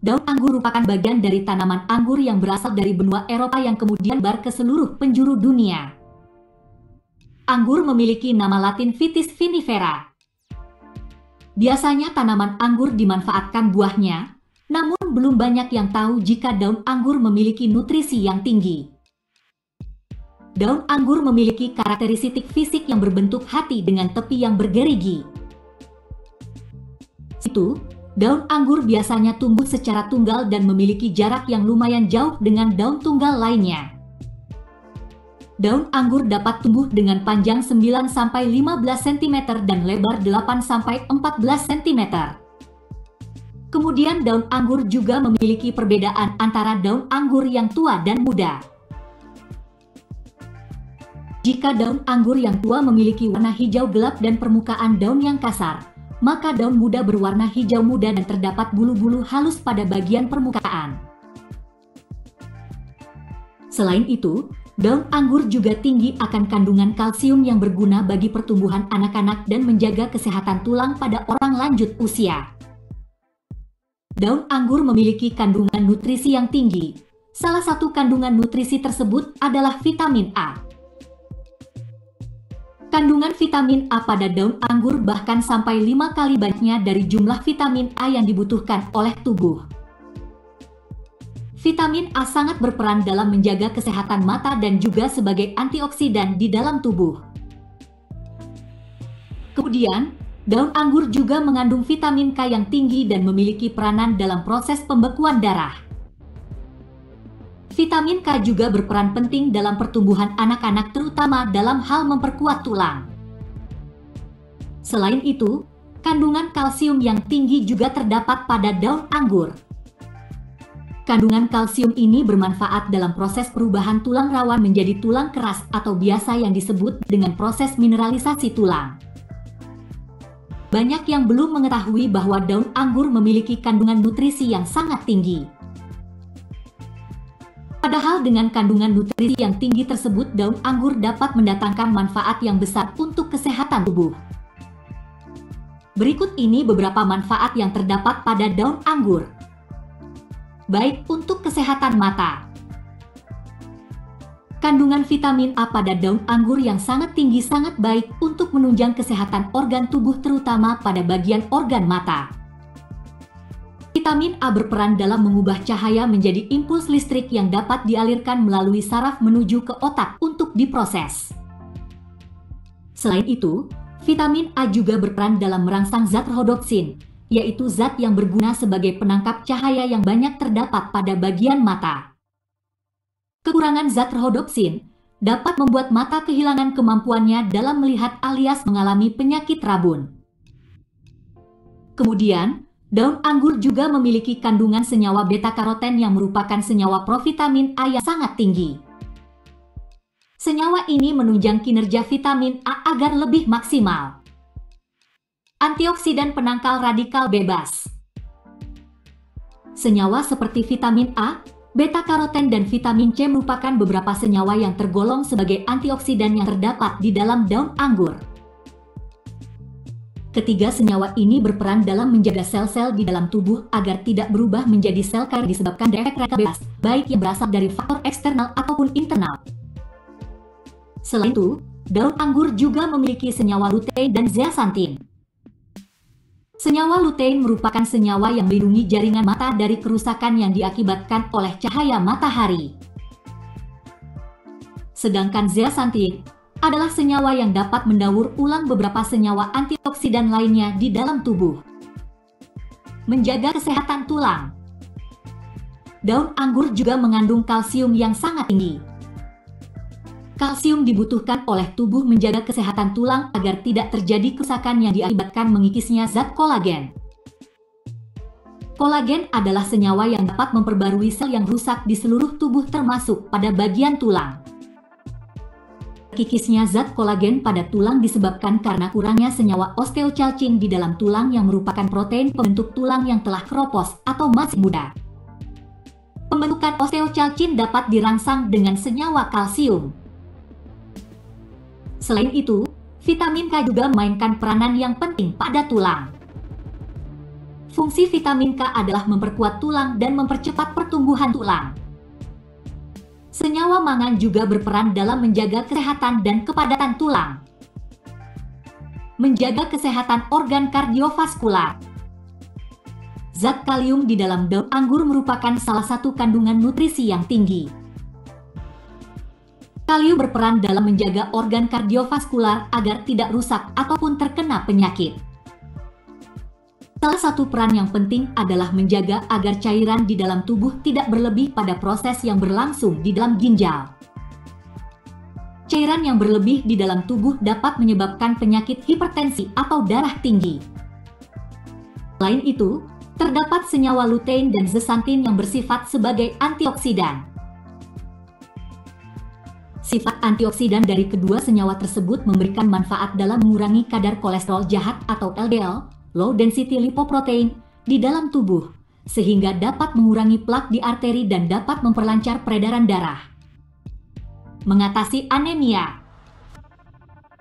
Daun anggur merupakan bagian dari tanaman anggur yang berasal dari benua Eropa yang kemudian menyebar ke seluruh penjuru dunia. Anggur memiliki nama latin Vitis vinifera. Biasanya tanaman anggur dimanfaatkan buahnya, namun belum banyak yang tahu jika daun anggur memiliki nutrisi yang tinggi. Daun anggur memiliki karakteristik fisik yang berbentuk hati dengan tepi yang bergerigi. Daun anggur biasanya tumbuh secara tunggal dan memiliki jarak yang lumayan jauh dengan daun tunggal lainnya. Daun anggur dapat tumbuh dengan panjang 9-15 cm dan lebar 8-14 cm. Kemudian daun anggur juga memiliki perbedaan antara daun anggur yang tua dan muda. Jika daun anggur yang tua memiliki warna hijau gelap dan permukaan daun yang kasar, maka daun muda berwarna hijau muda dan terdapat bulu-bulu halus pada bagian permukaan. Selain itu, daun anggur juga tinggi akan kandungan kalsium yang berguna bagi pertumbuhan anak-anak dan menjaga kesehatan tulang pada orang lanjut usia. Daun anggur memiliki kandungan nutrisi yang tinggi. Salah satu kandungan nutrisi tersebut adalah vitamin A. Kandungan vitamin A pada daun anggur bahkan sampai 5 kali banyaknya dari jumlah vitamin A yang dibutuhkan oleh tubuh. Vitamin A sangat berperan dalam menjaga kesehatan mata dan juga sebagai antioksidan di dalam tubuh. Kemudian, daun anggur juga mengandung vitamin K yang tinggi dan memiliki peranan dalam proses pembekuan darah. Vitamin K juga berperan penting dalam pertumbuhan anak-anak terutama dalam hal memperkuat tulang. Selain itu, kandungan kalsium yang tinggi juga terdapat pada daun anggur. Kandungan kalsium ini bermanfaat dalam proses perubahan tulang rawan menjadi tulang keras atau biasa yang disebut dengan proses mineralisasi tulang. Banyak yang belum mengetahui bahwa daun anggur memiliki kandungan nutrisi yang sangat tinggi. Padahal dengan kandungan nutrisi yang tinggi tersebut, daun anggur dapat mendatangkan manfaat yang besar untuk kesehatan tubuh. Berikut ini beberapa manfaat yang terdapat pada daun anggur. Baik untuk kesehatan mata. Kandungan vitamin A pada daun anggur yang sangat tinggi sangat baik untuk menunjang kesehatan organ tubuh terutama pada bagian organ mata. Vitamin A berperan dalam mengubah cahaya menjadi impuls listrik yang dapat dialirkan melalui saraf menuju ke otak untuk diproses. Selain itu, vitamin A juga berperan dalam merangsang zat rhodopsin, yaitu zat yang berguna sebagai penangkap cahaya yang banyak terdapat pada bagian mata. Kekurangan zat rhodopsin dapat membuat mata kehilangan kemampuannya dalam melihat alias mengalami penyakit rabun. Kemudian, daun anggur juga memiliki kandungan senyawa beta-karoten yang merupakan senyawa provitamin A yang sangat tinggi. Senyawa ini menunjang kinerja vitamin A agar lebih maksimal. Antioksidan penangkal radikal bebas. Senyawa seperti vitamin A, beta-karoten dan vitamin C merupakan beberapa senyawa yang tergolong sebagai antioksidan yang terdapat di dalam daun anggur. Ketiga senyawa ini berperan dalam menjaga sel-sel di dalam tubuh agar tidak berubah menjadi sel kanker disebabkan efek radikal bebas, baik yang berasal dari faktor eksternal ataupun internal. Selain itu, daun anggur juga memiliki senyawa lutein dan zeaxanthin. Senyawa lutein merupakan senyawa yang melindungi jaringan mata dari kerusakan yang diakibatkan oleh cahaya matahari. Sedangkan zeaxanthin adalah senyawa yang dapat mendaur ulang beberapa senyawa antioksidan lainnya di dalam tubuh. Menjaga kesehatan tulang. Daun anggur juga mengandung kalsium yang sangat tinggi. Kalsium dibutuhkan oleh tubuh menjaga kesehatan tulang agar tidak terjadi kerusakan yang diakibatkan mengikisnya zat kolagen. Kolagen adalah senyawa yang dapat memperbarui sel yang rusak di seluruh tubuh termasuk pada bagian tulang. Kikisnya zat kolagen pada tulang disebabkan karena kurangnya senyawa osteocalcin di dalam tulang yang merupakan protein pembentuk tulang yang telah keropos atau masih muda. Pembentukan osteocalcin dapat dirangsang dengan senyawa kalsium. Selain itu, vitamin K juga memainkan peranan yang penting pada tulang. Fungsi vitamin K adalah memperkuat tulang dan mempercepat pertumbuhan tulang. Senyawa mangan juga berperan dalam menjaga kesehatan dan kepadatan tulang. Menjaga kesehatan organ kardiovaskular. Zat kalium di dalam daun anggur merupakan salah satu kandungan nutrisi yang tinggi. Kalium berperan dalam menjaga organ kardiovaskular agar tidak rusak ataupun terkena penyakit. Salah satu peran yang penting adalah menjaga agar cairan di dalam tubuh tidak berlebih pada proses yang berlangsung di dalam ginjal. Cairan yang berlebih di dalam tubuh dapat menyebabkan penyakit hipertensi atau darah tinggi. Selain itu, terdapat senyawa lutein dan zeaxanthin yang bersifat sebagai antioksidan. Sifat antioksidan dari kedua senyawa tersebut memberikan manfaat dalam mengurangi kadar kolesterol jahat atau LDL, low density lipoprotein, di dalam tubuh, sehingga dapat mengurangi plak di arteri dan dapat memperlancar peredaran darah. Mengatasi anemia.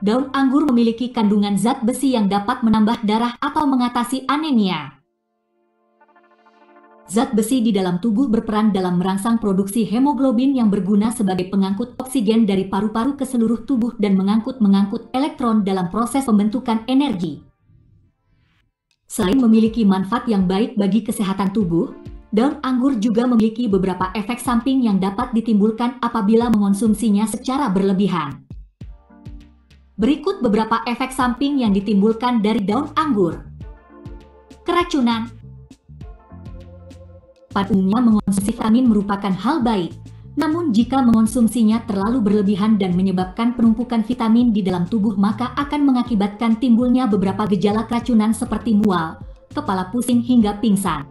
Daun anggur memiliki kandungan zat besi yang dapat menambah darah atau mengatasi anemia. Zat besi di dalam tubuh berperan dalam merangsang produksi hemoglobin yang berguna sebagai pengangkut oksigen dari paru-paru ke seluruh tubuh dan mengangkut elektron dalam proses pembentukan energi. Selain memiliki manfaat yang baik bagi kesehatan tubuh, daun anggur juga memiliki beberapa efek samping yang dapat ditimbulkan apabila mengonsumsinya secara berlebihan. Berikut beberapa efek samping yang ditimbulkan dari daun anggur. Keracunan. Pada umumnya mengonsumsi vitamin merupakan hal baik, namun jika mengonsumsinya terlalu berlebihan dan menyebabkan penumpukan vitamin di dalam tubuh maka akan mengakibatkan timbulnya beberapa gejala keracunan seperti mual, kepala pusing hingga pingsan.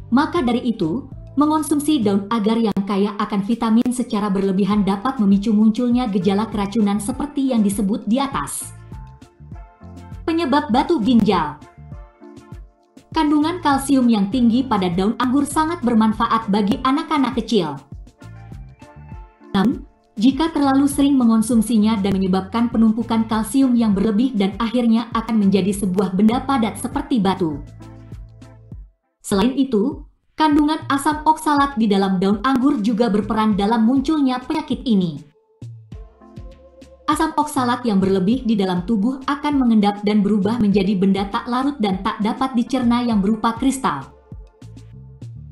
Maka dari itu, mengonsumsi daun agar yang kaya akan vitamin secara berlebihan dapat memicu munculnya gejala keracunan seperti yang disebut di atas. Penyebab batu ginjal. Kandungan kalsium yang tinggi pada daun anggur sangat bermanfaat bagi anak-anak kecil. Namun, jika terlalu sering mengonsumsinya dan menyebabkan penumpukan kalsium yang berlebih dan akhirnya akan menjadi sebuah benda padat seperti batu. Selain itu, kandungan asam oksalat di dalam daun anggur juga berperan dalam munculnya penyakit ini. Asam oksalat yang berlebih di dalam tubuh akan mengendap dan berubah menjadi benda tak larut dan tak dapat dicerna yang berupa kristal.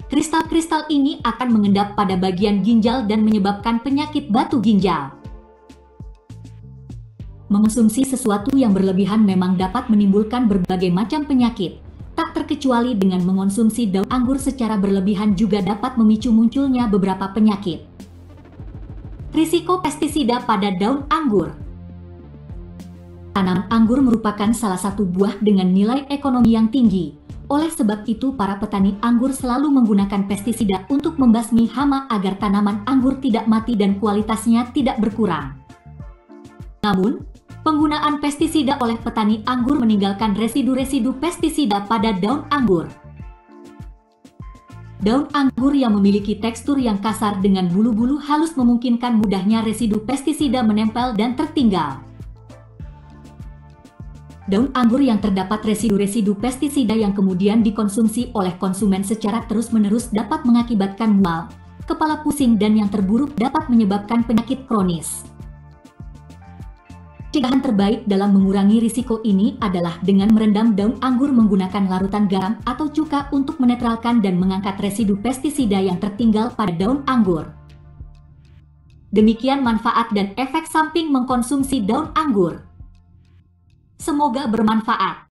Kristal-kristal ini akan mengendap pada bagian ginjal dan menyebabkan penyakit batu ginjal. Mengonsumsi sesuatu yang berlebihan memang dapat menimbulkan berbagai macam penyakit. Tak terkecuali dengan mengonsumsi daun anggur secara berlebihan juga dapat memicu munculnya beberapa penyakit. Risiko pestisida pada daun anggur. Tanaman anggur merupakan salah satu buah dengan nilai ekonomi yang tinggi. Oleh sebab itu, para petani anggur selalu menggunakan pestisida untuk membasmi hama agar tanaman anggur tidak mati dan kualitasnya tidak berkurang. Namun, penggunaan pestisida oleh petani anggur meninggalkan residu-residu pestisida pada daun anggur. Daun anggur yang memiliki tekstur yang kasar dengan bulu-bulu halus memungkinkan mudahnya residu pestisida menempel dan tertinggal. Daun anggur yang terdapat residu-residu pestisida yang kemudian dikonsumsi oleh konsumen secara terus-menerus dapat mengakibatkan mual, kepala pusing dan yang terburuk dapat menyebabkan penyakit kronis. Pencegahan terbaik dalam mengurangi risiko ini adalah dengan merendam daun anggur menggunakan larutan garam atau cuka untuk menetralkan dan mengangkat residu pestisida yang tertinggal pada daun anggur. Demikian manfaat dan efek samping mengkonsumsi daun anggur. Semoga bermanfaat.